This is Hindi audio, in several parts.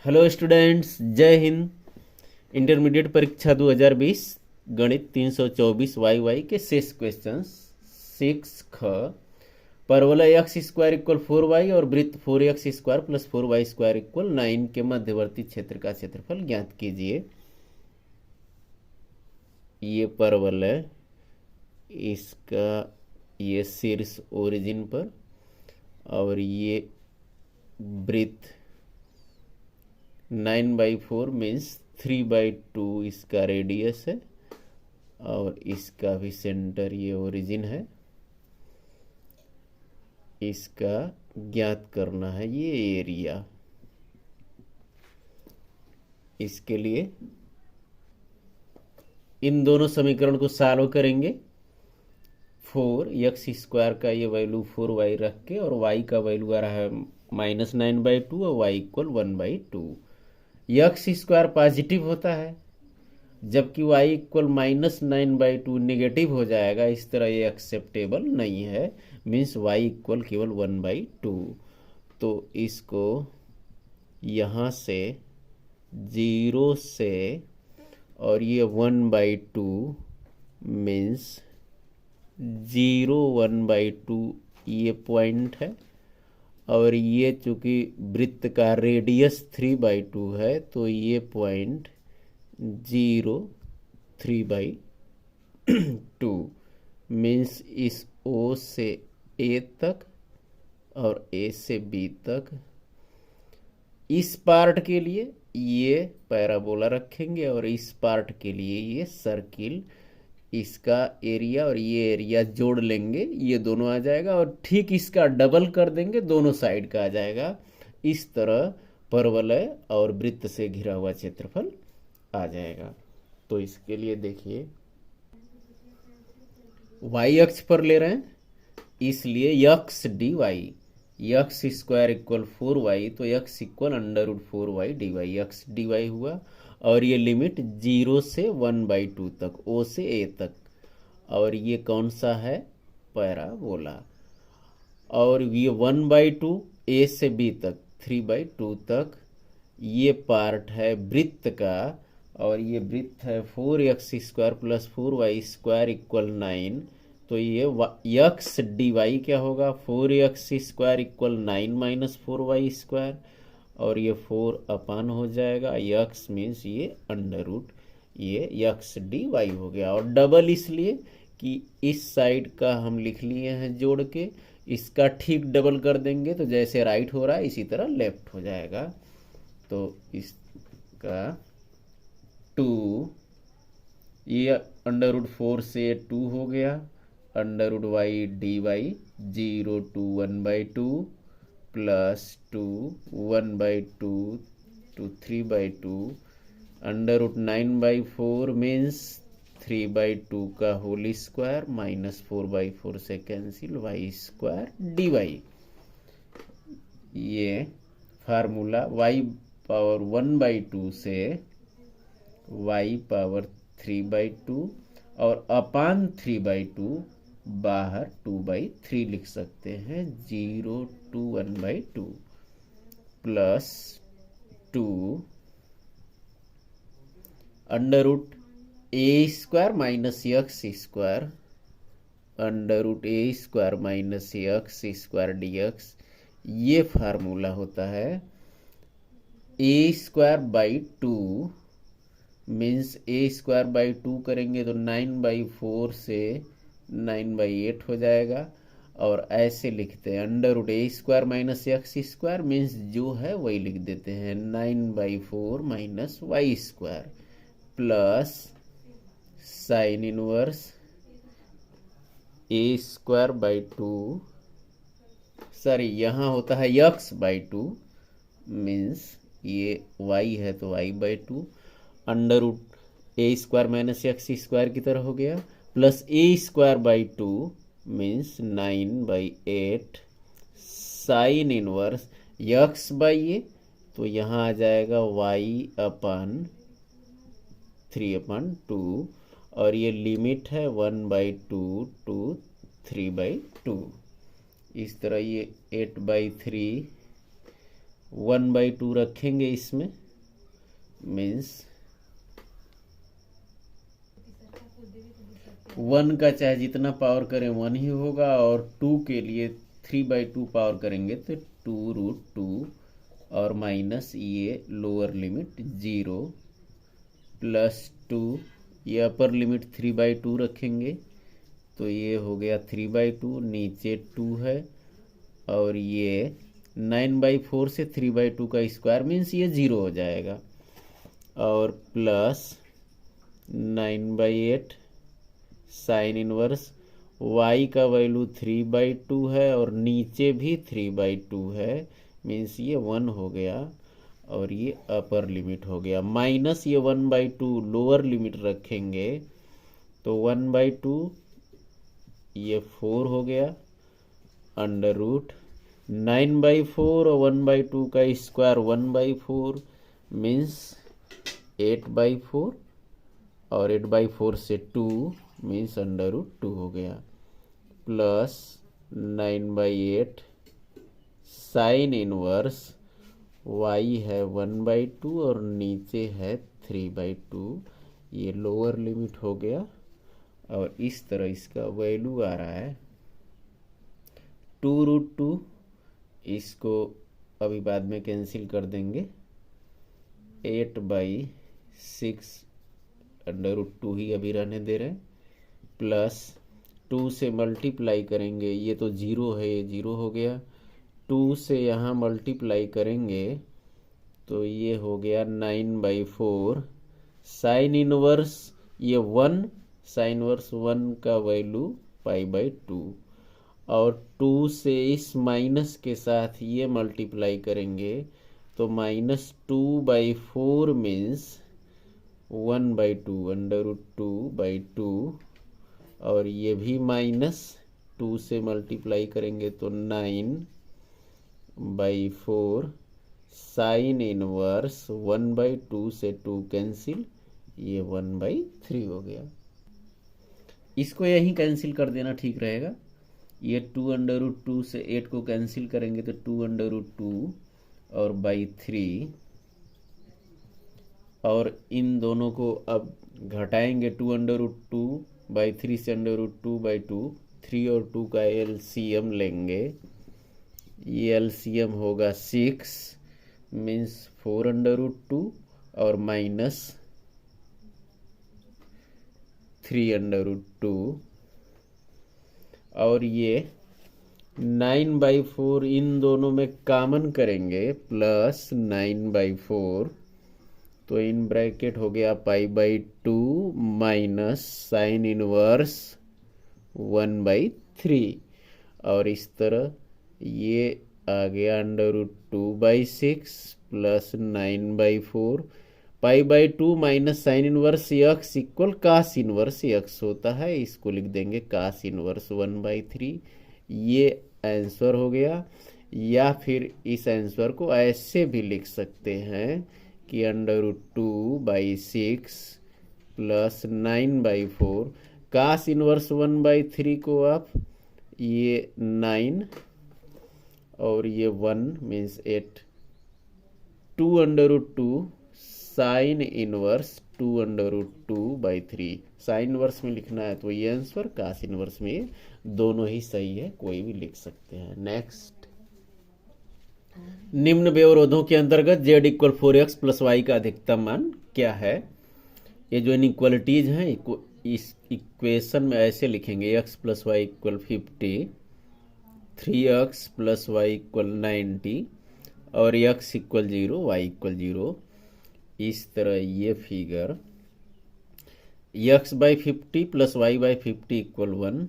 हेलो स्टूडेंट्स, जय हिंद। इंटरमीडिएट परीक्षा 2020 गणित 324 वाई वाई के शेष क्वेश्चंस 6 ख। परवलय एक्स स्क्वायर इक्वल 4y और वृत्त 4x square plus 4y square equal 9 के मध्यवर्ती क्षेत्र का क्षेत्रफल ज्ञात कीजिए। ये परवलय, इसका ये शीर्ष ओरिजिन पर, और ये वृत्त 9/4 मीन्स 3/2 इसका रेडियस है, और इसका भी सेंटर ये ओरिजिन है। इसका ज्ञात करना है ये एरिया। इसके लिए इन दोनों समीकरण को सॉल्व करेंगे। 4x स्क्वायर का ये वैल्यू 4y रख के, और y का वैल्यू आ रहा है -9/2 और y equal 1/2। X square positive होता है, जबकि y इक्वल -9/2 नेगेटिव हो जाएगा। इस तरह ये एक्सेप्टेबल नहीं है, मीन्स y इक्वल केवल 1/2। तो इसको यहाँ से 0 से, और ये 1/2 मीन्स 0 1/2 ये पॉइंट है, और ये चूंकि वृत्त का रेडियस 3/2 है, तो ये पॉइंट 0 3/2 मीन्स इस O से A तक और A से B तक। इस पार्ट के लिए ये पैराबोला रखेंगे, और इस पार्ट के लिए ये सर्किल। इसका एरिया और ये एरिया जोड़ लेंगे, ये दोनों आ जाएगा, और ठीक इसका डबल कर देंगे, दोनों साइड का आ जाएगा। इस तरह परवलय और वृत्त से घिरा हुआ क्षेत्रफल आ जाएगा। तो इसके लिए देखिए, y अक्ष पर ले रहे हैं, इसलिए x dy, x square equal 4y, तो x equal √4y dy, x dy हुआ। और ये लिमिट 0 से 1/2 तक, O से A तक, और ये कौन सा है? पैराबोला। और ये 1/2 A से B तक, 3/2 तक ये पार्ट है वृत्त का, और ये वृत्त है 4x square plus 4y square equal 9। तो ये x dy क्या होगा? 4x square equal 9 minus 4y square, और ये 4 अपान हो जाएगा। x मीन्स ये अंडर रूट, ये x dy हो गया। और डबल इसलिए कि इस साइड का हम लिख लिए हैं जोड़ के, इसका ठीक डबल कर देंगे, तो जैसे राइट हो रहा है इसी तरह लेफ्ट हो जाएगा। तो इसका 2, ये √4 से 2 हो गया, √y dy 0 to 1/2 plus 2 1/2 to 3/2, √9/4 means 3/2 का होल स्क्वायर माइनस 4/4 से कैंसिल, y स्क्वायर dy। ये फार्मूला y पावर 1/2 से y पावर 3/2, और अपान 3/2 बाहर 2/3 लिख सकते हैं। 0 to 1/2 plus 2 √a square minus x square, √a square minus x square dx। ये फार्मूला होता है a square by 2 means a square by 2 करेंगे तो 9/4 से 9/8 हो जाएगा। और ऐसे लिखते हैं √a square minus x square means जो है वही लिख देते हैं, 9/4 minus y square plus sine inverse a square by 2, sorry यहाँ होता है x/2 मीन्स ये y है तो y/2, √a square minus x square की तरह हो गया, plus a square by 2 means 9/8 sine inverse x/a, तो यहाँ आ जाएगा y/3/2, और ये लिमिट है 1/2 to 3/2। इस तरह ये 8/3 1/2 रखेंगे इसमें, मीन्स 1 का चाहे जितना पावर करें 1 ही होगा, और 2 के लिए 3/2 पावर करेंगे तो 2√2, और माइनस ये लोअर लिमिट 0 प्लस 2, ये अपर लिमिट 3/2 रखेंगे तो ये हो गया 3/2, नीचे 2 है, और ये 9/4 से 3/2 का स्क्वायर मीन्स ये 0 हो जाएगा, और प्लस 9/8 साइन इनवर्स y का वैल्यू 3/2 है और नीचे भी 3/2 है, मीन्स ये 1 हो गया, और ये अपर लिमिट हो गया, माइनस ये 1/2 लोअर लिमिट रखेंगे तो 1/2 ये 4 हो गया, अंडर रूट 9/4 और 1/2 का स्क्वायर 1/4 मीन्स 8/4, और 8/4 से 2 मीन्स अंडर रूट 2 हो गया, प्लस 9/8 साइन इनवर्स y है 1/2 और नीचे है 3/2, ये लोअर लिमिट हो गया, और इस तरह इसका वैल्यू आ रहा है 2√2। इसको अभी बाद में कैंसिल कर देंगे, 8/6 अंडर रूट 2 ही अभी रहने दे रहे हैं, प्लस 2 से मल्टीप्लाई करेंगे, ये तो 0 है, ये 0 हो गया, 2 से यहाँ मल्टीप्लाई करेंगे तो ये हो गया 9/4 साइन इनवर्स ये 1, साइन इनवर्स 1 का वैल्यू π/2, और 2 से इस माइनस के साथ ये मल्टीप्लाई करेंगे तो -2/4 मीन्स 1/2 अंडर रूट 2/2, और ये भी माइनस 2 से मल्टीप्लाई करेंगे तो 9/4 साइन इनवर्स 1/2 से 2 कैंसिल, ये 1/3 हो गया। इसको यहीं कैंसिल कर देना ठीक रहेगा, ये 2√2 से 8 को कैंसिल करेंगे तो 2√2 और /3, और इन दोनों को अब घटाएंगे 2√2/3 से √2/2, 3 और 2 का एलसीएम लेंगे, ये एलसीएम होगा 6 मीन्स 4√2 और माइनस 3√2, और ये 9/4 इन दोनों में कॉमन करेंगे प्लस 9/4, तो इन ब्रैकेट हो गया π/2 माइनस साइन इनवर्स 1/3, और इस तरह ये आ गया √2/6 plus 9/4, π/2 minus sine inverse x equal cos inverse x होता है, इसको लिख देंगे कास इनवर्स 1/3, ये आंसर हो गया। या फिर इस आंसर को ऐसे भी लिख सकते हैं कि √2/6 प्लस 9/4, कास इनवर्स 1/3 को आप ये 9 और ये 1 means 8, 2√2 sine inverse 2√2/3, sine inverse में लिखना है तो ये आंसर, कास इनवर्स में ये दोनों ही सही है, कोई भी लिख सकते हैं। नेक्स्ट, निम्न व्यवरोधों के अंतर्गत z equal 4x plus Y का अधिकतम मान क्या है। ये जो इनइक्वलिटीज हैं इस इक्वेशन में ऐसे लिखेंगे, x plus y equal 50, 3x plus y equal 90 और x इक्वल 0 वाई इक्वल 0। इस तरह ये figure x/50 plus y/50 equal 1,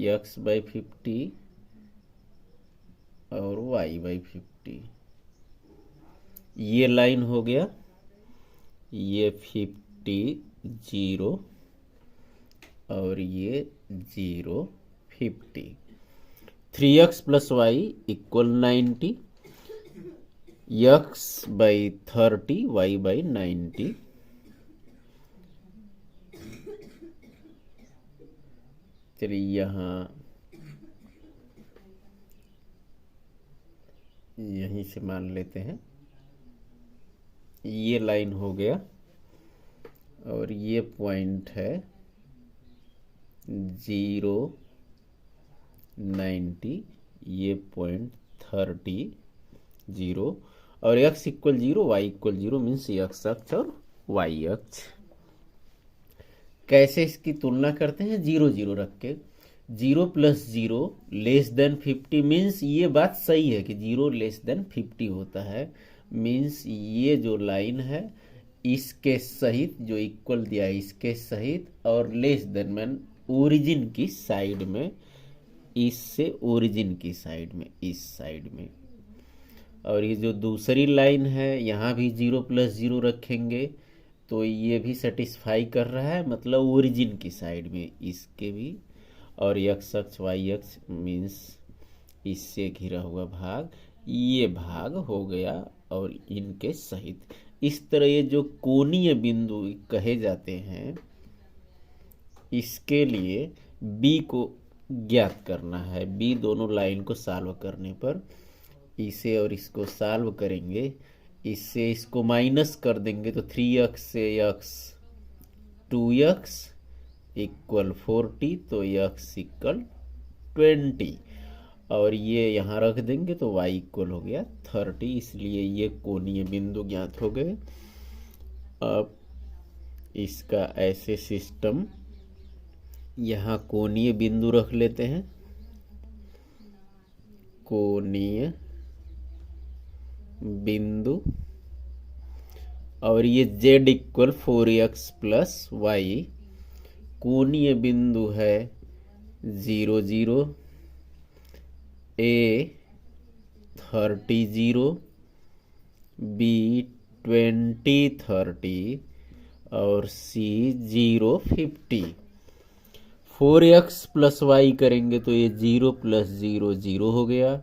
x/50 और y/50, ये लाइन हो गया, ये 50 0 और ये 0 50, 3x plus y equal 90, x/30 y/90, चलिए यहाँ यहीं से मान लेते हैं ये लाइन हो गया और ये पॉइंट है 0, 90, ये पॉइंट 30, 0 और x equal 0, y equal 0 means x अक्ष और y अक्ष। कैसे इसकी तुलना करते हैं? 0, 0 रख के। 0 + 0 <50 मीन्स ये बात सही है कि 0 <50 होता है। मीन्स ये जो लाइन है इसके सहित, जो इक्वल दिया है इसके सहित और लेस देन मीन ओरिजिन की साइड में, इससे ओरिजिन की साइड में, इस साइड में। और ये जो दूसरी लाइन है यहाँ भी 0 + 0 रखेंगे तो ये भी सेटिस्फाई कर रहा है, मतलब ओरिजिन की साइड में, इसके भी। और x अक्ष y अक्ष मीन्स इससे घिरा हुआ भाग, ये भाग हो गया और इनके सहित। इस तरह ये जो कोणीय बिंदु कहे जाते हैं, इसके लिए b को ज्ञात करना है। b दोनों लाइन को सॉल्व करने पर, इसे और इसको सॉल्व करेंगे, इससे इसको माइनस कर देंगे तो 3x से x 2x इक्वल 40, तो x इक्वल 20 और ये यहाँ रख देंगे तो y इक्वल हो गया 30। इसलिए ये कोणीय बिंदु ज्ञात हो गए। अब इसका ऐसे सिस्टम, यहाँ कोणीय बिंदु रख लेते हैं, कोणीय बिंदु, और ये z इक्वल 4x + y, कोणीय बिंदु है 0, 0, a 30, 0, b 20, 30 और c 0, 50। 4x + y करेंगे तो ये 0 + 0 0 हो गया,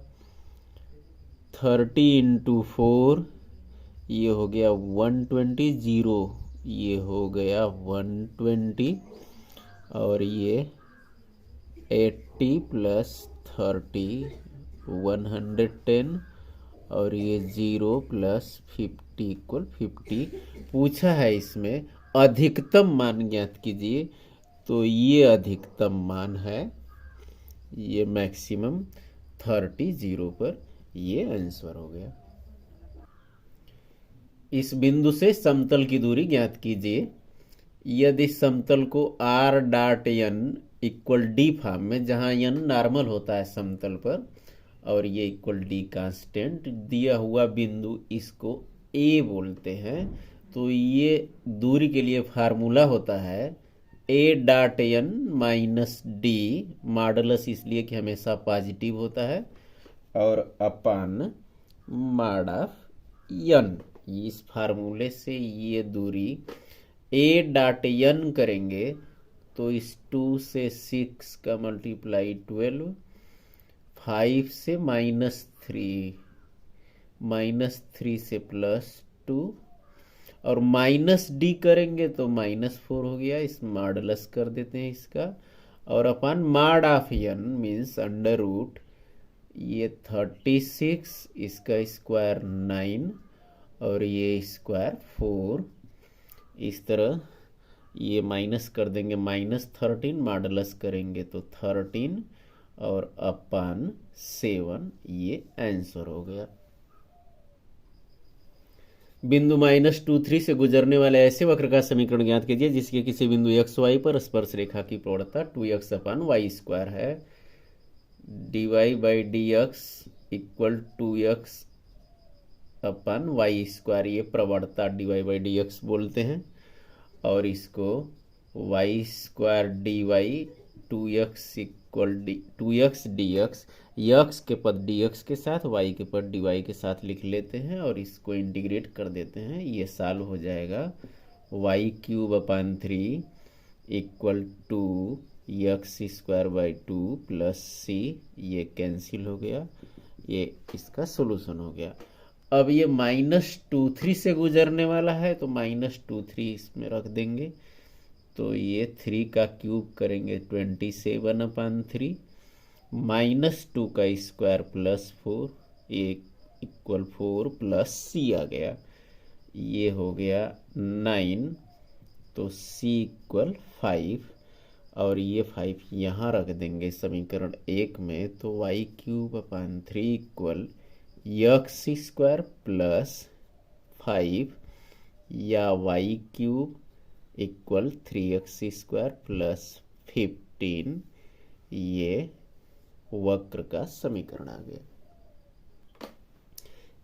30 × 4 ये हो गया 120, 0 ये हो गया 120 और ये 80 + 30 110 और ये 0 + 50 = 50। पूछा है इसमें अधिकतम मान ज्ञात कीजिए, तो ये अधिकतम मान है, ये मैक्सिमम 30, 0 पर, ये आंसर हो गया। इस बिंदु से समतल की दूरी ज्ञात कीजिए। यदि समतल को r.n इक्वल d फॉर्म में, जहां n नॉर्मल होता है समतल पर और ये इक्वल d कांस्टेंट, दिया हुआ बिंदु इसको a बोलते हैं, तो ये दूरी के लिए फार्मूला होता है a.n - d, मॉडुलस इसलिए कि हमेशा पॉजिटिव होता है, और अपान मॉड ऑफ n। इस फार्मूले से ये दूरी a.n करेंगे तो इस 2 से 6 का मल्टीप्लाई 12, 5 से -3 से +2 और -d करेंगे तो -4 हो गया, इस मॉडुलस कर देते हैं इसका, और अपन mod of n means under root, ये 36, इसका स्क्वायर 9 और ये स्क्वायर 4। इस तरह ये माइनस कर देंगे, -13 मॉडुलस करेंगे तो 13 और अपान 7, ये आंसर हो गया। बिंदु -2, 3 से गुजरने वाले ऐसे वक्र का समीकरण ज्ञात कीजिए जिसके किसी बिंदु x y पर स्पर्श रेखा की प्रवणता 2x/y² है। dy/dx इक्वल 2x/y², ये प्रवणता dy/dx बोलते हैं, और इसको y² dy 2x equal 2x dx, x के पद dx के साथ, y के पद dy के साथ लिख लेते हैं और इसको इंटीग्रेट कर देते हैं, ये सॉल्व हो जाएगा। y³ इक्वल 2x² 2 + c, ये कैंसिल हो गया, ये इसका सोल्यूशन हो गया। अब ये -2, 3 से गुजरने वाला है तो -2, 3 इसमें रख देंगे, तो ये 3 का क्यूब करेंगे 27/3, -2 का स्क्वायर +4, ये इक्वल 4 प्लस सी आ गया, ये हो गया 9, तो सी इक्वल 5, और ये 5 यहाँ रख देंगे समीकरण 1 में, तो y cube upon 3 equal x square plus 5 या y cube equal 3x square plus 15, ये वक्र का समीकरण आ गया।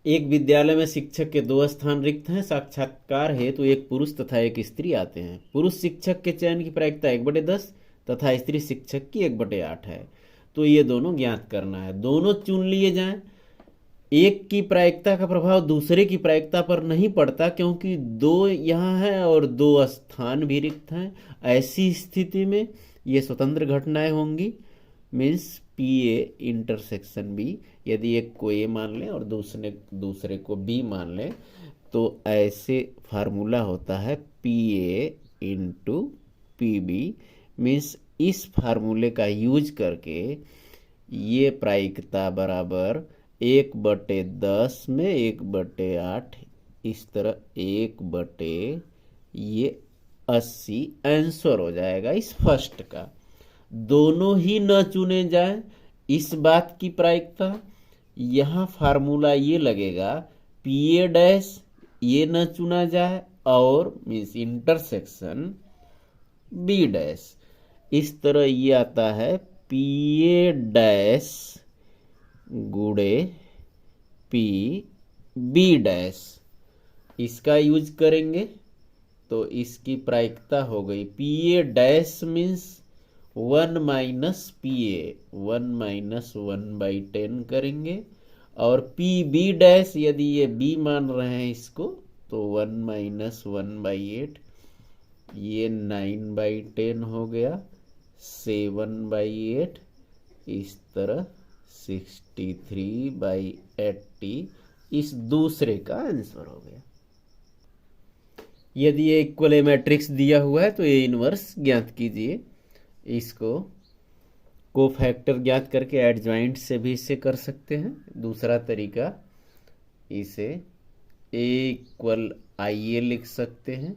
एक विद्यालय में शिक्षक के 2 स्थान रिक्त हैं। साक्षात्कार है तो एक पुरुष तथा एक स्त्री आते हैं। पुरुष शिक्षक के चयन की प्रायिकता 1/10 तथा स्त्री शिक्षक की 1/8 है। तो ये दोनों ज्ञात करना है। दोनों चुन लिए जाएं। एक की प्रायिकता का प्रभाव दूसरे की प्रायिकता पर नहीं पड़ता, क्योंकि 2 यहाँ है और 2 स्थान भी रिक्त हैं। ऐसी स्थिति में ये स्वतंत्र घटनाएं होंगी, means P A intersection B. यदि एक को ए मान लें और दूसरे को बी मान लें, तो ऐसे फार्मूला होता है P A into P B. Means इस फार्मूले का यूज करके ये प्रायिकता बराबर 1/10 में 1/8, इस तरह 1/80 आंसर हो जाएगा इस फर्स्ट का। दोनों ही न चुने जाए, इस बात की प्रायिकता। यहाँ फार्मूला ये लगेगा पी ए डैश ये न चुना जाए, और मीन्स इंटरसेक्शन बी डैश। इस तरह ये आता है पी ए डैश गुणे पी बी डैश। इसका यूज करेंगे तो इसकी प्रायिकता हो गई P A dash means 1 minus P A, 1 minus 1/10 करेंगे, और पी बी डैश यदि ये बी मान रहे हैं इसको, तो 1 माइनस 1/8, ये 9/10 हो गया, 7/8, इस तरह 63/80 इस दूसरे का आंसर हो गया। यदि ये इक्वल ए मैट्रिक्स दिया हुआ है तो ये इनवर्स ज्ञात कीजिए। इसको कोफैक्टर ज्ञात करके एडजॉइंट से भी इसे कर सकते हैं। दूसरा तरीका, इसे ए इक्वल आई ए लिख सकते हैं।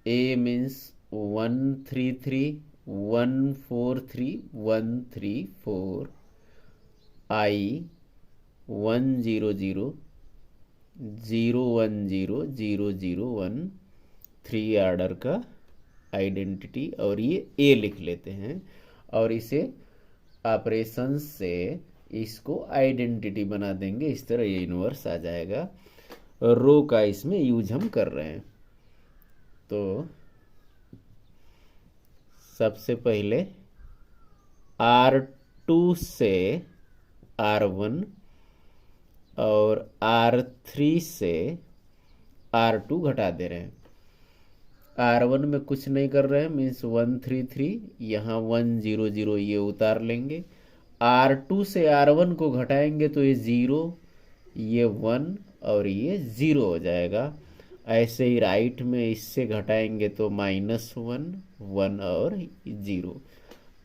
ए मीन्स 133 143 134, आई 100 010 001, 3 ऑर्डर का आइडेंटिटी, और ये ए लिख लेते हैं, और इसे ऑपरेशन से इसको आइडेंटिटी बना देंगे। इस तरह ये इनवर्स आ जाएगा। रो का इसमें यूज हम कर रहे हैं। तो सबसे पहले R2 से R1 और R3 से R2 घटा दे रहे हैं। R1 में कुछ नहीं कर रहे हैं, मीन्स 133, यहाँ 100 ये उतार लेंगे। R2 से R1 को घटाएंगे तो ये 0, ये 1 और ये 0 हो जाएगा। ऐसे ही राइट में इससे घटाएंगे तो -1 1 और 0।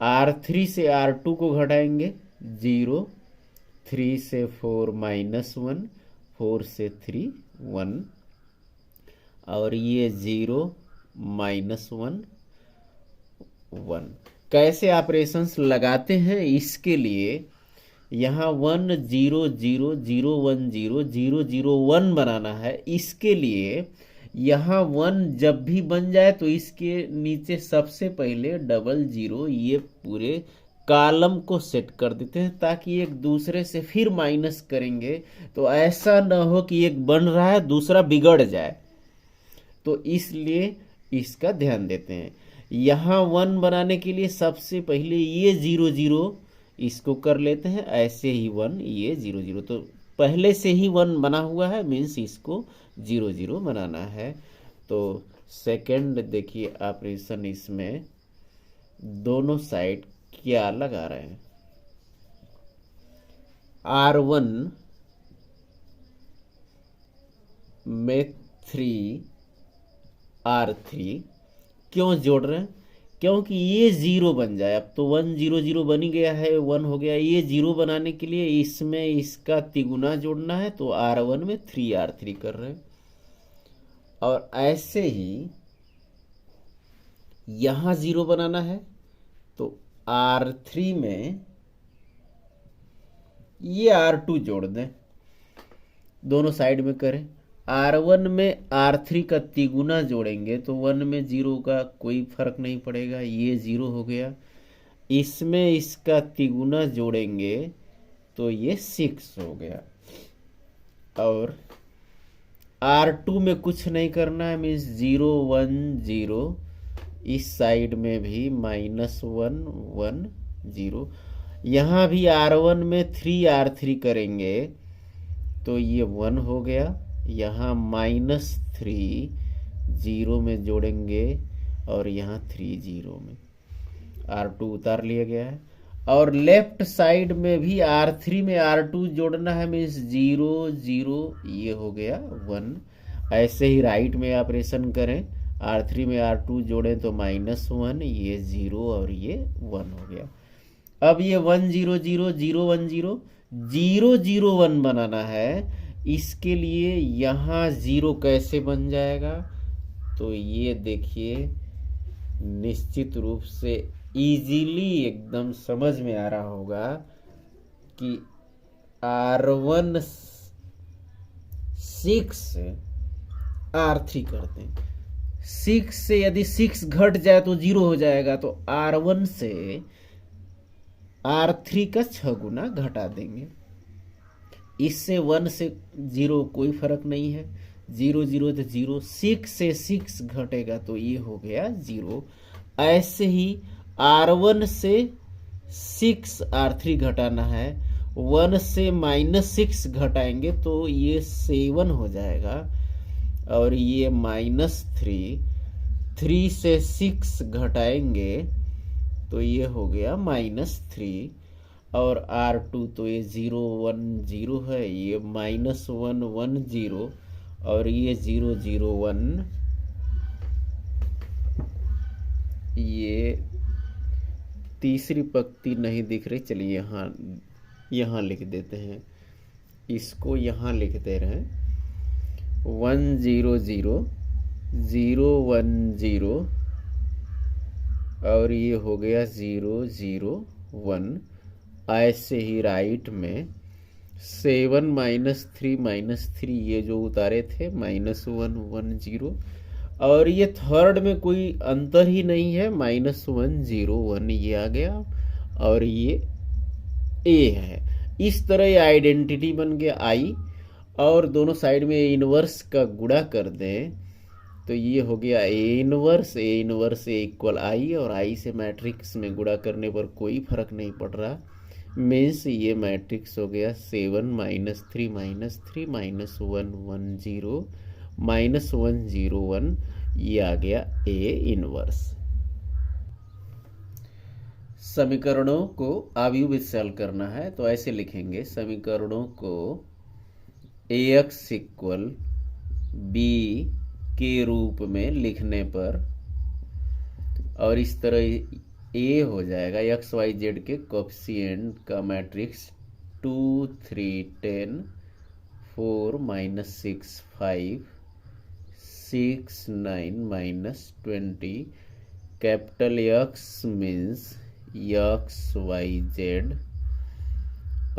R3 से R2 को घटाएंगे 0, 3 से 4 -1, 4 से 3 1, और ये 0 -1 1। कैसे ऑपरेशंस लगाते हैं इसके लिए यहाँ 1 0 0 0 1 0 0 0 1 बनाना है। इसके लिए यहाँ 1 जब भी बन जाए तो इसके नीचे सबसे पहले 00 ये पूरे कॉलम को सेट कर देते हैं, ताकि एक दूसरे से फिर माइनस करेंगे तो ऐसा ना हो कि एक बन रहा है दूसरा बिगड़ जाए। तो इसलिए इसका ध्यान देते हैं। यहाँ 1 बनाने के लिए सबसे पहले ये 0 0 इसको कर लेते हैं, ऐसे ही 1 ये 0 0, तो पहले से ही 1 बना हुआ है, मीन्स इसको 0 0 बनाना है। तो सेकंड देखिए ऑपरेशन, इसमें दोनों साइड क्या लगा रहे हैं। R1 में 3 R3 क्यों जोड़ रहे हैं? क्योंकि ये जीरो बन जाए। अब तो 1 0 0 बन ही गया है, 1 हो गया। ये जीरो बनाने के लिए इसमें इसका तिगुना जोड़ना है, तो R1 में 3 R3 कर रहे हैं। और ऐसे ही यहां जीरो बनाना है, तो R3 में ये R2 जोड़ दें, दोनों साइड में करें। R1 में R3 का तिगुना जोड़ेंगे तो 1 में जीरो का कोई फर्क नहीं पड़ेगा, ये जीरो हो गया। इसमें इसका तिगुना जोड़ेंगे तो ये 6 हो गया। और R2 में कुछ नहीं करना है, मीन्स 0 1 0। इस साइड में भी -1 1 0। यहाँ भी R1 में 3 R3 करेंगे तो ये 1 हो गया। यहाँ -3 0 में जोड़ेंगे और यहाँ 3 0 में R2 उतार लिया गया है। और लेफ्ट साइड में भी R3 में R2 जोड़ना है, मीन्स 0 0, ये हो गया 1। ऐसे ही राइट में ऑपरेशन करें, R3 में R2 जोड़ें तो -1, ये 0 और ये 1 हो गया। अब ये 1 0 0 0 1 0 0 0 1 बनाना है। इसके लिए यहाँ 0 कैसे बन जाएगा, तो ये देखिए निश्चित रूप से इजीली एकदम समझ में आ रहा होगा कि R1 6 R3 करते हैं। 6 से यदि 6 घट जाए तो 0 हो जाएगा, तो R1 से R3 का 6 गुना घटा देंगे। इससे 1 से 0 कोई फर्क नहीं है, 0 0 तो 0। 6 से 6 घटेगा तो ये हो गया 0। ऐसे ही R1 से 6 R3 घटाना है, 1 से -6 घटाएंगे तो ये 7 हो जाएगा। और ये -3, 3 से 6 घटाएंगे तो ये हो गया -3। और R2 तो ये 0 1 0 है, ये -1 1 0 और ये 0 0 1। ये तीसरी पंक्ति नहीं दिख रही, चलिए यहाँ लिख देते हैं, इसको यहाँ लिख दे रहे हैं। 1 0 0 0 1 0 और ये हो गया 0 0 1। ऐसे ही राइट में 7 -3 ये जो उतारे थे, -1 1 0। और ये थर्ड में कोई अंतर ही नहीं है, -1 0 1 ये आ गया और ये ए है। इस तरह ये आइडेंटिटी बन गया आई। और दोनों साइड में इनवर्स का गुणा कर दें तो ये हो गया ए इनवर्स ए इक्वल आई। और आई से मैट्रिक्स में गुणा करने पर कोई फर्क नहीं पड़ रहा, मीन्स ये मैट्रिक्स हो गया 7 -3 -3 -1 1 0 -1 0 1। ये आ गया ए इनवर्स। समीकरणों को अवयव सॉल्व करना है तो ऐसे लिखेंगे, समीकरणों को AX इक्वल बी के रूप में लिखने पर, और इस तरह ए हो जाएगा एक्स वाई जेड के कोएफिशिएंट का matrix 2 3 10 4 -6 5 6 9 -20। Capital x means x y z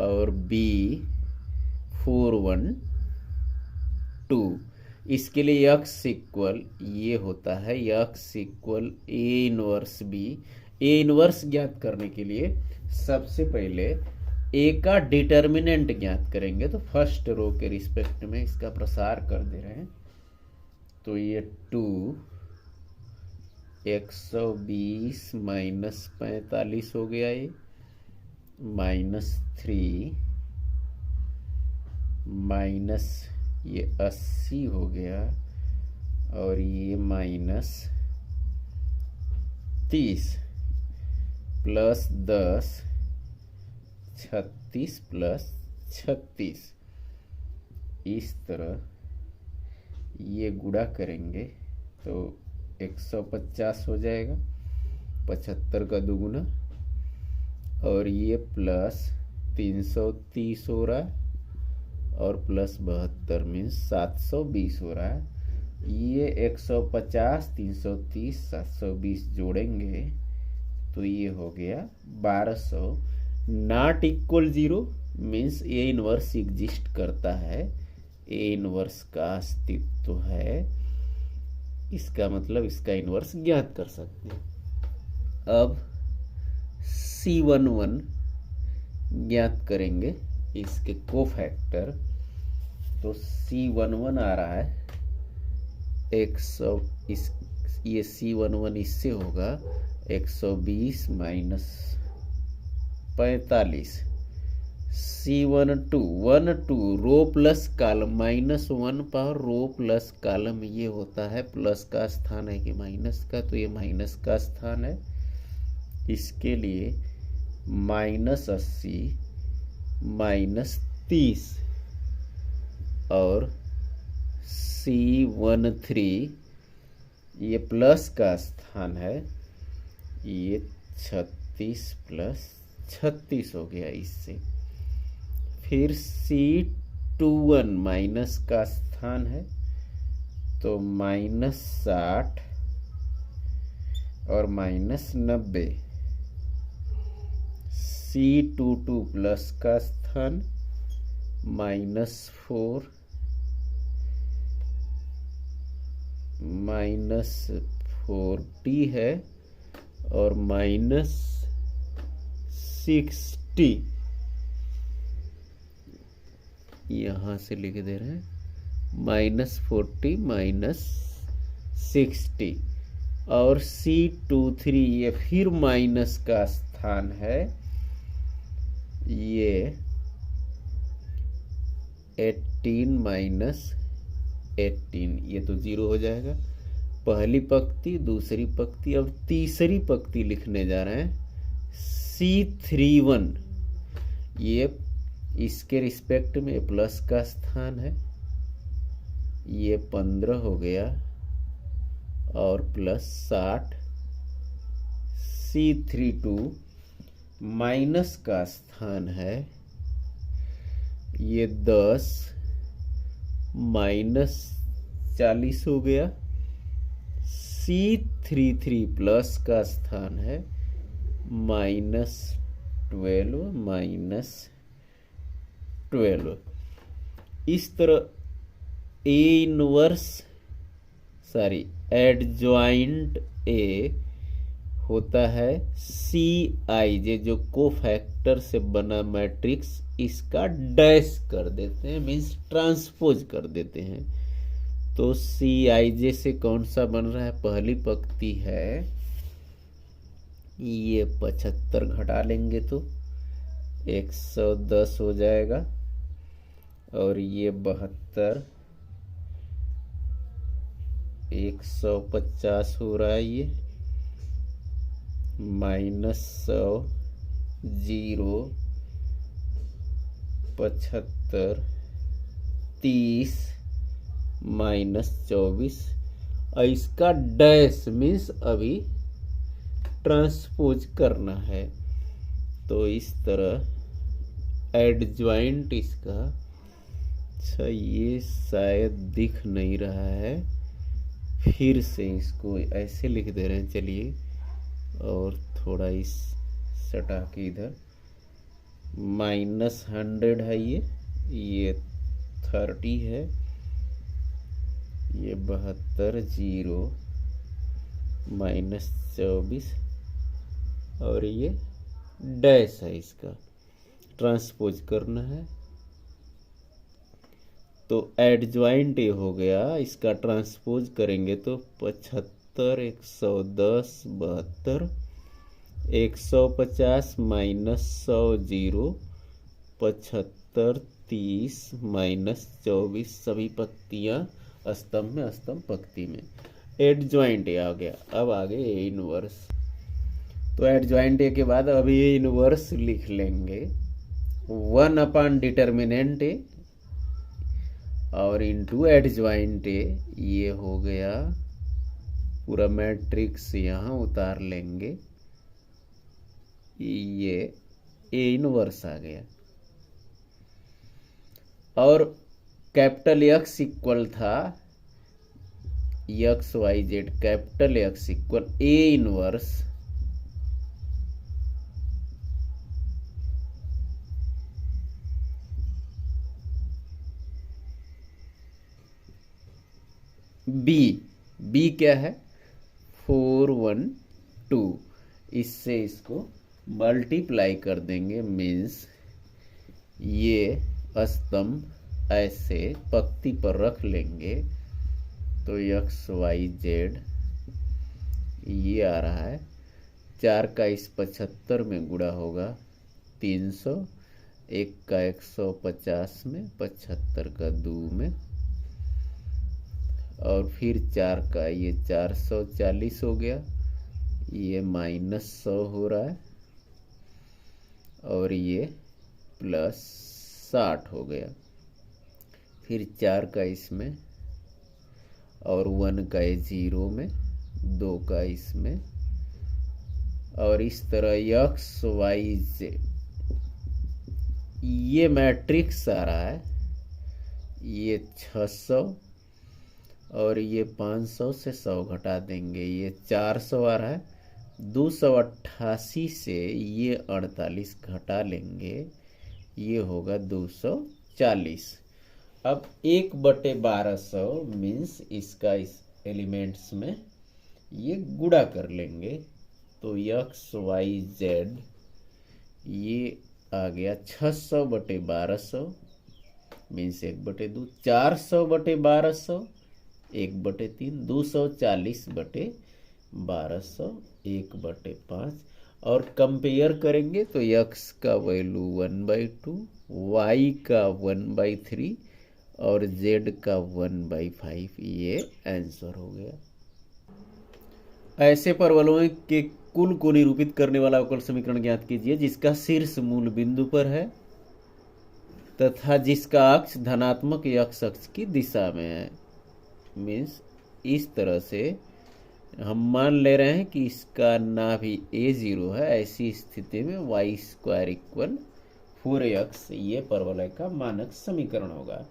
और बी 4 1 2। इसके लिए x इक्वल ये होता है, x equal A inverse B. A inverse ज्ञात करने के लिए सबसे पहले ए का डिटर्मिनेंट ज्ञात करेंगे, तो फर्स्ट रो के रिस्पेक्ट में इसका प्रसार कर दे रहे हैं। तो ये 2 120 -45 हो गया, ये -3 माइनस ये 80 हो गया और ये -30 +10 36 +36। इस तरह ये गुणा करेंगे तो 150 हो जाएगा। 75 का दुगुना, और ये प्लस 330 हो रहा है, और प्लस 72 मीन्स 720 हो रहा है। ये 150, 330, 720 जोड़ेंगे तो ये हो गया 1200। Not equal 0 means A inverse exist करता है, ए इनवर्स का अस्तित्व है, इसका मतलब इसका इनवर्स ज्ञात कर सकते हैं। अब C11 ज्ञात करेंगे इसके कोफैक्टर, तो C11 आ रहा है 100, ये C11 इससे होगा 120 माइनस 45। C12 रो प्लस कॉलम, -1 पावर रो प्लस कॉलम, ये होता है प्लस का स्थान है कि माइनस का, तो ये माइनस का स्थान है। इसके लिए -80 -30, और C13 ये प्लस का स्थान है, ये 36 + 36 हो गया इससे। फिर C21 माइनस का स्थान है, तो -60 और -90। C22 प्लस का स्थान -4 -40 है, और -60 यहाँ से लिख दे रहे हैं, -40 -60। और C23 ये फिर माइनस का स्थान है, ये 18 -18, ये तो 0 हो जाएगा। पहली पंक्ति, दूसरी पंक्ति, अब तीसरी पंक्ति लिखने जा रहे हैं। C31 ये इसके रिस्पेक्ट में प्लस का स्थान है, ये 15 हो गया, और +60। C32 माइनस का स्थान है, ये 10 -40 हो गया। C33 प्लस का स्थान है, -12 -12। इस तरह एडजॉइंट ए होता है Cij, जो कोफैक्टर से बना मैट्रिक्स, इसका डैश कर देते हैं, मीन्स ट्रांसपोज कर देते हैं। तो Cij से कौन सा बन रहा है, पहली पंक्ति है, ये 75 घटा लेंगे तो 110 हो जाएगा, और ये 72 150 हो रहा है, ये -100 0 75 30 -24, और इसका डैश मीन्स अभी ट्रांसपोज करना है। तो इस तरह एडजॉइंट इसका, अच्छा ये शायद दिख नहीं रहा है, फिर से इसको ऐसे लिख दे रहे हैं, चलिए, और थोड़ा इस सटा के इधर -100 है, ये 30 है, ये 72 0 -24, और ये डैश है, इसका ट्रांसपोज करना है। तो एडजॉइंट ये हो गया, इसका ट्रांसपोज करेंगे तो 75 110 72 150 -100 0 75 30 -24, सभी पंक्तियां स्तंभ में, स्तंभ पंक्ति में। एडजॉइंट ए आ गया। अब आगे ए इनवर्स। तो एडजॉइंट ए के बाद अभी ए इनवर्स लिख लेंगे, 1 डिटर्मिनेंट ए और इंटू एडजॉइंट ए, ये हो गया पूरा मैट्रिक्स यहाँ उतार लेंगे। ये ए इनवर्स आ गया। और कैपिटल एक्स इक्वल था x y z, capital x equal A inverse B. B क्या है? 412। इससे इसको मल्टीप्लाई कर देंगे, मीन्स ये स्तंभ ऐसे पंक्ति पर रख लेंगे तो एक्स वाई जेड ये आ रहा है। 4 का इस 75 में गुणा होगा 300, 1 का 150 में, 75 का 2 में, और फिर 4 का ये 440 हो गया, ये -100 हो रहा है, और ये +60 हो गया। फिर 4 का इसमें, और 1 का ये 0 में, 2 का इसमें, और इस तरह एक्स वाई जेड ये मैट्रिक्स आ रहा है। ये 600 और ये 500 से 100 घटा देंगे, ये 400 आ रहा है। 288 से ये 48 घटा लेंगे, ये होगा 240। अब 1/1200 मीन्स इसका इस एलिमेंट्स में ये गुणा कर लेंगे, तो एक्स वाई जेड ये आ गया 600/1200 मीन्स 1/2, 400/1200 1/3, 240/1200 1/5। और कंपेयर करेंगे तो x का वैल्यू 1/2, y का 1/3 और z का 1/5। ये आंसर हो गया। ऐसे परवलयों के कुल को निरूपित करने वाला अवकल समीकरण ज्ञात कीजिए जिसका शीर्ष मूल बिंदु पर है तथा जिसका अक्ष धनात्मक x अक्ष की दिशा में है। मीन्स इस तरह से हम मान ले रहे हैं कि इसका नाभि A0 है। ऐसी स्थिति में y² = 4x ये परवलय का मानक समीकरण होगा।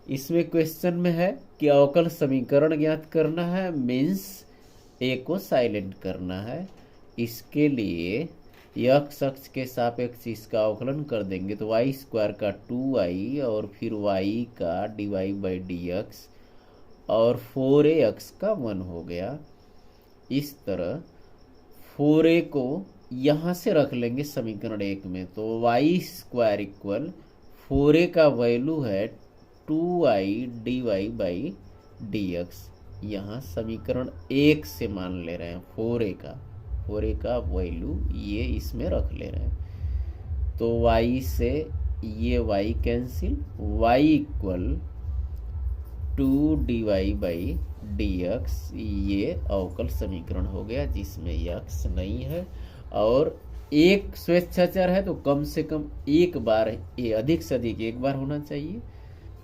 इसमें क्वेश्चन में है कि अवकल समीकरण ज्ञात करना है, मीन्स ए को साइलेंट करना है। इसके लिए x अक्ष के सापेक्ष इसका अवकलन कर देंगे तो y² का 2y और फिर y का dy/dx और 4ax का 1 हो गया। इस तरह 4a को यहाँ से रख लेंगे समीकरण 1 में, तो y² = 4a का वैल्यू है 2i dy/dx। यहाँ समीकरण 1 से मान ले रहे हैं 4a का वैल्यू ये इसमें रख ले रहे हैं, तो y से ये y कैंसिल, y = 2 dy/dx ये अवकल समीकरण हो गया जिसमें x नहीं है और एक स्वेच्छाचार है, तो कम से कम एक बार, ये अधिक से अधिक एक बार होना चाहिए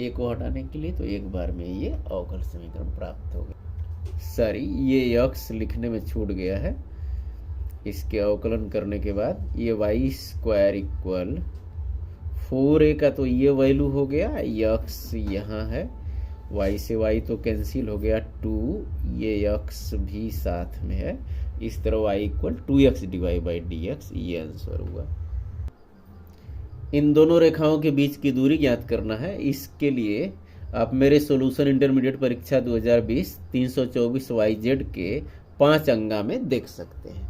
ए को हटाने के लिए, तो एक बार में ये अवकल समीकरण प्राप्त हो गया। सॉरी, ये x लिखने में छूट गया है। इसके अवकलन करने के बाद ये y² = 4a का तो ये वैल्यू हो गया, x यहाँ है, y से y तो कैंसिल हो गया 2, ये x भी साथ में है। इस तरह y = 2x dy/dx ये आंसर हुआ। इन दोनों रेखाओं के बीच की दूरी ज्ञात करना है। इसके लिए आप मेरे सॉल्यूशन इंटरमीडिएट परीक्षा 2020 324 YZ के 5 अंगा में देख सकते हैं।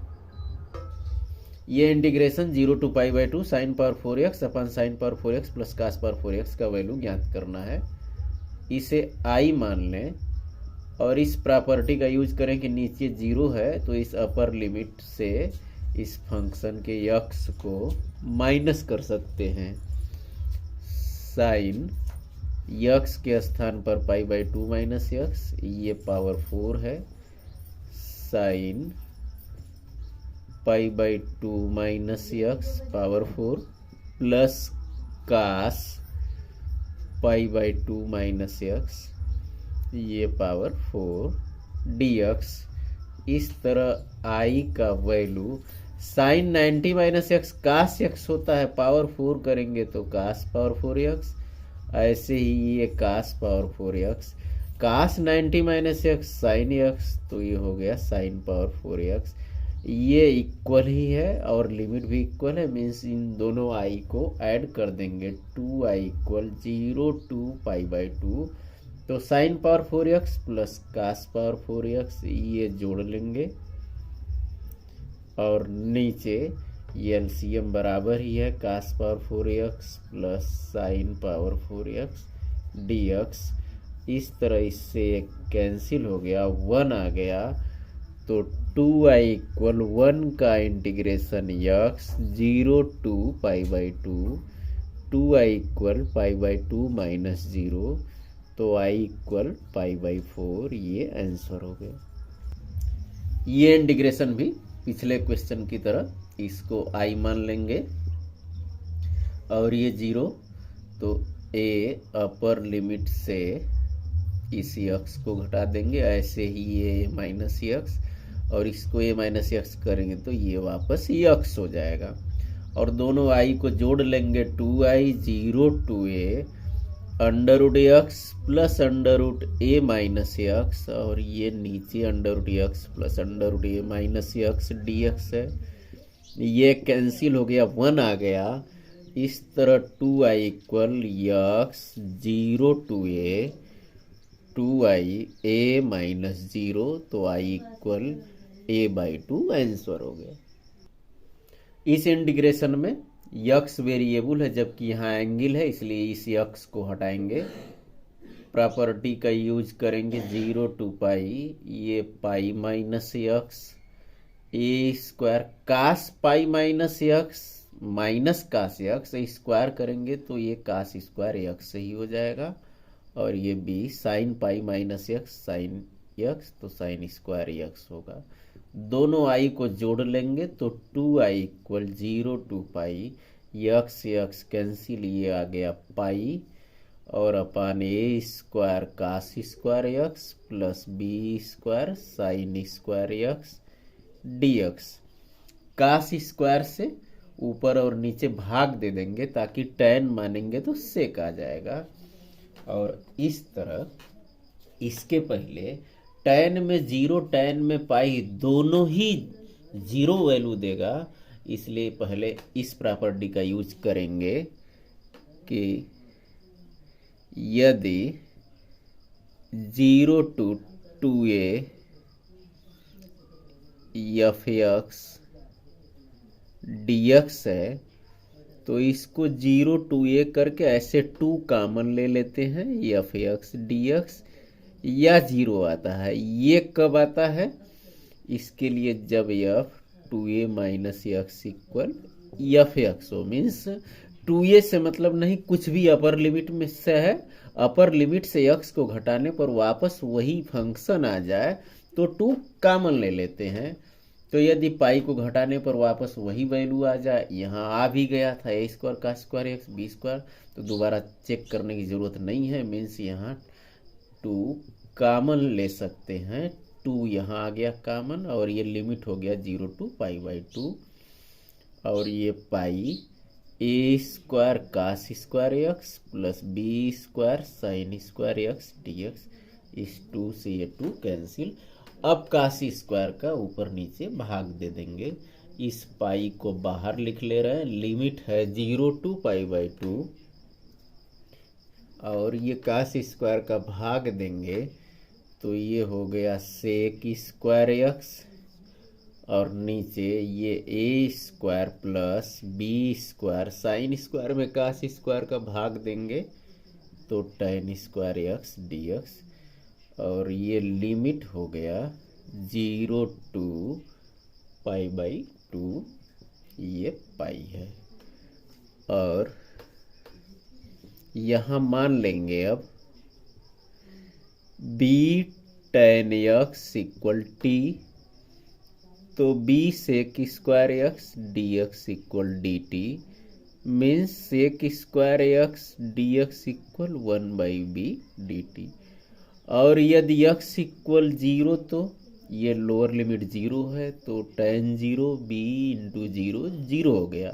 ये integration 0 to π/2 sin⁴x upon sin⁴x plus cos⁴x का वैल्यू ज्ञात करना है। इसे i मान लें और इस प्रॉपर्टी का यूज करें कि नीचे 0 है तो इस अपर लिमिट से इस फंक्शन के x को माइनस कर सकते हैं। साइन x के स्थान पर π/2 - x ये पावर 4 है, sine π/2 - x power 4 plus cos π/2 - x ये पावर 4 dx। इस तरह i का value sine 90 minus x cos x होता है, पावर 4 करेंगे तो कास पावर 4 एक्स। ऐसे ही ये कास पावर 4 एक्स, कास 90 माइनस एक्स साइन एक्स, तो ये हो गया साइन पावर 4 एक्स। ये इक्वल ही है और लिमिट भी इक्वल है, मीन्स इन दोनों आई को ऐड कर देंगे, 2i equal 0 to pi by 2। तो sine power 4 x plus cos power 4 x ये जोड़ लेंगे और नीचे ये एलसीएम बराबर ही है, cos power 4 x plus sine power 4 x d x. इस तरह इससे कैंसिल हो गया, 1 आ गया। तो 2i इक्वल 1 का integration x 0 to pi by 2, 2i equal pi by 2 minus 0, तो i इक्वल पाई बाई 4, ये आंसर हो गया। ये इंटीग्रेशन भी पिछले क्वेश्चन की तरह इसको i मान लेंगे और ये 0, तो a अपर लिमिट से इस यक्स को घटा देंगे, ऐसे ही ये माइनस यक्स और इसको a माइनस यक्स करेंगे तो ये वापस यक्स हो जाएगा। और दोनों i को जोड़ लेंगे, 2i 0 to a under root x plus under root a minus x, और ये नीचे under root x plus under root a minus x d x है। ये कैंसिल हो गया, 1 आ गया। इस तरह 2i इक्वल एक्स 0 टू ए, 2i a माइनस 0, तो i equal a by 2 answer हो गया। इस इंटीग्रेशन में यक्स वेरिएबल है जबकि यहाँ एंगल है, इसलिए इस यक्स को हटाएंगे, प्रॉपर्टी का यूज करेंगे 0 टू पाई, ये pi minus x a square cos pi minus x minus cos x, square करेंगे तो ये कास स्क्वायर यक्स ही हो जाएगा। और ये b sine pi minus x sine x, तो साइन स्क्वायर यक्स होगा। दोनों आई को जोड़ लेंगे तो 2i equal 0 to pi, x x cancel, ये आ गया पाई और अपान a square cos square x plus b square sine square x d x. Cos square से ऊपर और नीचे भाग दे देंगे ताकि tan मानेंगे तो सेक आ जाएगा। और इस तरह इसके पहले tan में 0 tan में पाई दोनों ही 0 वैल्यू देगा, इसलिए पहले इस प्रॉपर्टी का यूज करेंगे कि यदि 0 to 2a f x d x है तो इसको 0 टू a करके ऐसे 2 कॉमन ले लेते हैं, एफ एक्स डी एक्स या 0 आता है। ये कब आता है? इसके लिए जब F 2a minus x equal F x हो, मीन्स 2a से मतलब नहीं, कुछ भी अपर लिमिट में से है, अपर लिमिट से x को घटाने पर वापस वही फंक्शन आ जाए तो 2 कॉमन ले लेते हैं। तो यदि पाई को घटाने पर वापस वही वैल्यू आ जाए, यहाँ आ भी गया था ए स्क्वायर का स्क्वायर एक्स बी स्क्वायर, तो दोबारा चेक करने की जरूरत नहीं है, मीन्स यहाँ 2 कॉमन ले सकते हैं, 2 यहाँ आ गया कॉमन और ये लिमिट हो गया 0 टू पाई बाई 2, और ये pi a square cos square x plus b square sine square x d x. इस 2 से ये 2 कैंसिल। अब कास स्क्वायर का ऊपर नीचे भाग दे देंगे, इस पाई को बाहर लिख ले रहे हैं, लिमिट है 0 टू पाई बाई 2, और ये कास स्क्वायर का भाग देंगे तो ये हो गया सेक स्क्वायर एक्स, और नीचे ये a square plus b square sine square में कास स्क्वायर का भाग देंगे तो tan square x d x, और ये लिमिट हो गया 0 टू पाई बाई 2, ये पाई है। और यहाँ मान लेंगे अब b tan x equal t, तो b sec square x d x equal d t, means sec square x d x equal 1 by b d t. और यदि x इक्वल 0 तो ये लोअर लिमिट 0 है तो tan 0 b इंटू 0 0 हो गया,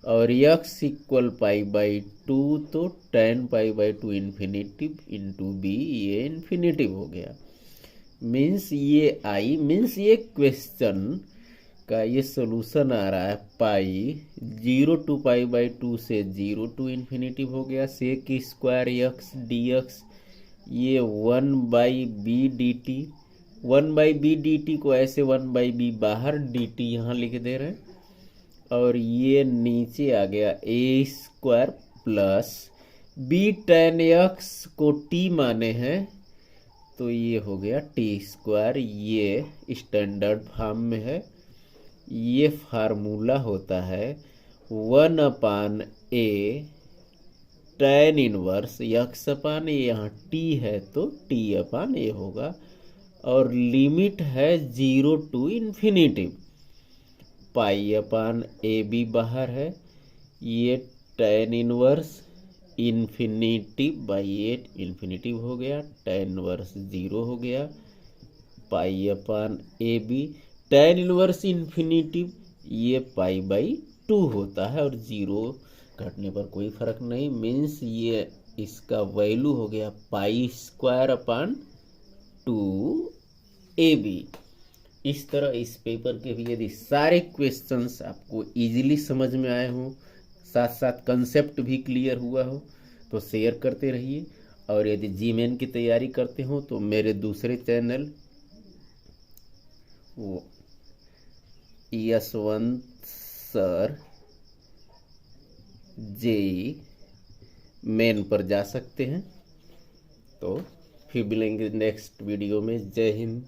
और x इक्वल पाई बाई 2 तो tan pi by 2 infinitive into B, ये इन्फिनेटिव हो गया। मीन्स ये आई मीन्स ये क्वेश्चन का ये सोल्यूशन आ रहा है पाई 0 टू पाई बाई 2 से 0 टू इन्फिनेटिव हो गया, sec square x d x, ये 1/b/dt, 1/b/dt को ऐसे 1/b बाहर dt यहाँ लिख दे रहे हैं, और ये नीचे आ गया a square plus b tan x को t माने हैं तो ये हो गया t स्क्वायर, ये स्टैंडर्ड फॉर्म में है। ये फार्मूला होता है 1/a tan इनवर्स x अपान ए, यहाँ t है तो t/a होगा, और लिमिट है 0 टू इन्फिनेटिव, पाई/a बाहर है, ये tan inverse infinitive by 8 infinitive हो गया, tan इनवर्स 0 हो गया, पाई/a, tan इनवर्स इन्फिनेटिव ये पाई/2 होता है, और 0 घटने पर कोई फर्क नहीं, मीन्स ये इसका वैल्यू हो गया पाई स्क्वायर अपान 2ab। इस तरह इस पेपर के भी यदि सारे क्वेश्चंस आपको इजीली समझ में आए हों, साथ साथ कंसेप्ट भी क्लियर हुआ हो, तो शेयर करते रहिए। और यदि जीमेन की तैयारी करते हो तो मेरे दूसरे चैनल वो यशवंत सर जेई मेन पर जा सकते हैं। तो फिर मिलेंगे नेक्स्ट वीडियो में। जय हिंद।